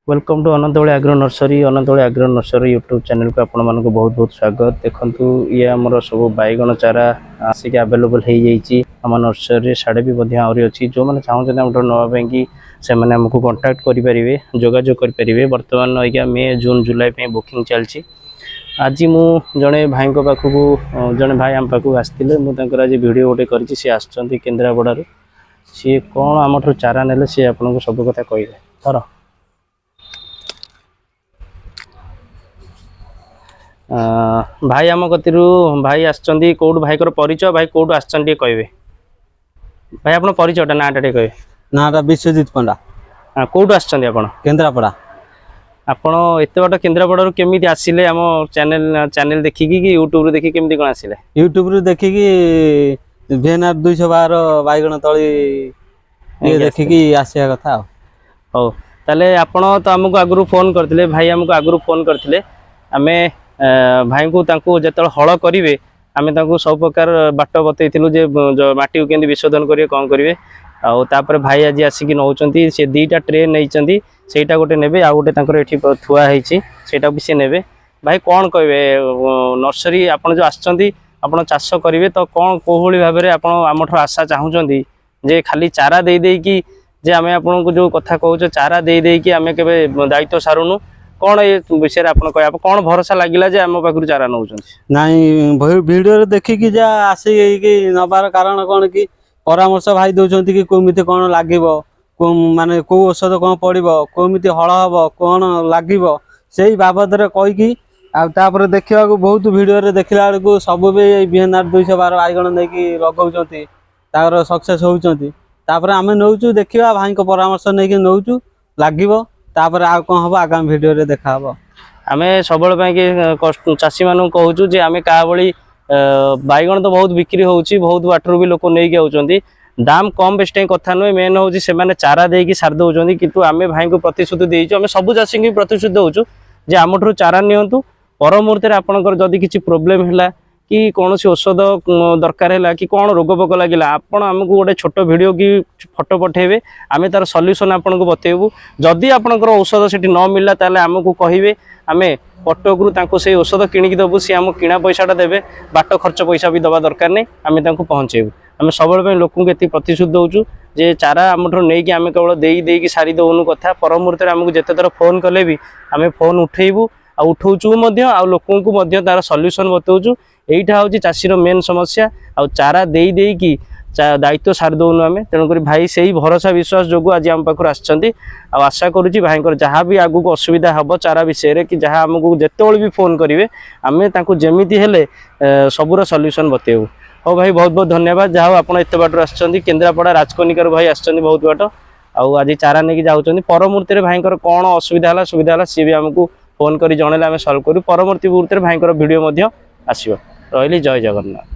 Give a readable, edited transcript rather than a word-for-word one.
Welcome to Anantavali agro nursery YouTube channel को आपण मानक बहुत बहुत स्वागत। देखंतु ये हमर सब बैगण चारा आसिक अवेलेबल हो जाइए आम नर्सरी साढ़े भी आहरी अच्छी जो मैंने चाहते नापी से आमको कंटाक्ट करेंगे जोगाजोग करेंगे। बर्तमान आज्ञा मे जून जुलाई बुकिंग चलती। आज मु जड़े भाई पाखक जड़े भाई आम पाखक आसते मुझे आज भिड गोटे कर सी आसुँच केन्द्रापड़ार सी कौन आम चारा ने सी आपको सब कथा कहे थर भाई आम कति भाई आसुँच कौट भाई को परिचय भाई कौट आसुँच कहे भाई आप परिचयटा नाटा कहे नाटा विश्वजित पंडा कौट आसुँच केन्द्रापड़ा आपण एत बाट केन्द्रापड़ा केमी आसिले आम चैनल देखिकी कि यूट्यूब देखिए केमी कौन आसिले यूट्यूब देखिकी VNR 212 बैगण तली देखिकी आसिया कथा हो ताले आपण तो आमको आगु फोन करते भाई आमको आगु फोन करते आम भाई को जो हल करेंगे आम सब प्रकार बाट बतईलु मटी को केमती विशोधन करेंगे कौन करेंगे आउे भाई आज आसिक नौ सी दीटा ट्रे नहीं सेटा गोटे ने आ गोटे ये थुआई सेटा भी सी ने भाई कौन कहे नर्सरी आप जो आसपण चाष करेंगे तो कौन कौली भाव में आप आशा चाहूँगी जे खाली चारा दे कि जे आम आपन को जो कथा कहूँ चारा दे कि आम के दायित्व सारूनु कौन ये विषय आप कह कौन भरोसा लगिला जे आम पाखु चारा नौ नाई वीडियो देखिकी जा आसिक नबार कारण कौन कि परामर्श भाई दौरान कि कमिटी कौन लगे माने कौ औषध कौन पड़ो कमिटी हल हम कौन लगे से बाबद कहीकि आपर देखा बहुत भिडियो देखला बेलू सब भी VNR 212 बैगण नहीं लगाऊँ सक्सेस होती आम नौ देखा भाई को परामर्श नहीं नौ लगे तापर आ कौन हम आगामी भिडियो देखा आम सब चाषी मान कहूँ जे आम क्या भाई बैगण तो बहुत बिक्री होची बहुत बाटर भी लोक नहीं आउछंती दाम कम बेस्ट कथा नुहे मेन हूँ से चारा देकी सार दौरान किंतु आम भाई को प्रतिश्रुति देचु आम सब चाषी की प्रतिश्रुति दौचु जे आम ठूँ चारा नियंतु पर मुहूर्ते आपंकर जदि किसी प्रोब्लेम है कि कौन सी औषध दरकार है कि कौन रोग पोक लगे आपड़ आमको गोटे छोट वीडियो की फोटो पठेबे आम तार सल्यूशन आपको बतेबू जदि आपंकर औषध से न मिलला ताले आमको कहे आम कटकू से औषध किणिकी देवु सी आम किणा पैसाटा देवे बाट खर्च पैसा भी दवा दरकार नहीं आम पहुँचेबू आम सब लोक को ये प्रतिश्रुति दौचु जे चारा आम नहीं आम केवल देकी सारी दौनु कथा पर मुहूर्ते आमको जिते थर फोन कले भी आम फोन उठेबू आ उठाऊँ लोक को तार सल्यूशन बताऊँ यहीटा हूँ चाषीर मेन समस्या आ चारा देकी दायित्व सार दौनु आम तेणुक भाई से ही भरोसा विश्वास जो आज आम पाखु आशा करुँच भाई जहाँ भी आगू असुविधा हम चारा विषय कि जहाँ आमको जिते भी फोन करेंगे आम जमीती हेले सबूर सल्यूशन बतेबू। हाँ भाई बहुत बहुत धन्यवाद जहाँ आप एत बाटर आसुँच केन्द्रापड़ा राजकनिकार भाई आसुँच बहुत बाट आज चारा नहीं जाऊँच पर मुहूर्ते भाई कौन असुविधा है सुविधा है सी भी आमको फोन कर जनइले आम सल्व करूँ परवर्ती मुहूर्ते भाई भिडियो आसो रही जय जगन्नाथ।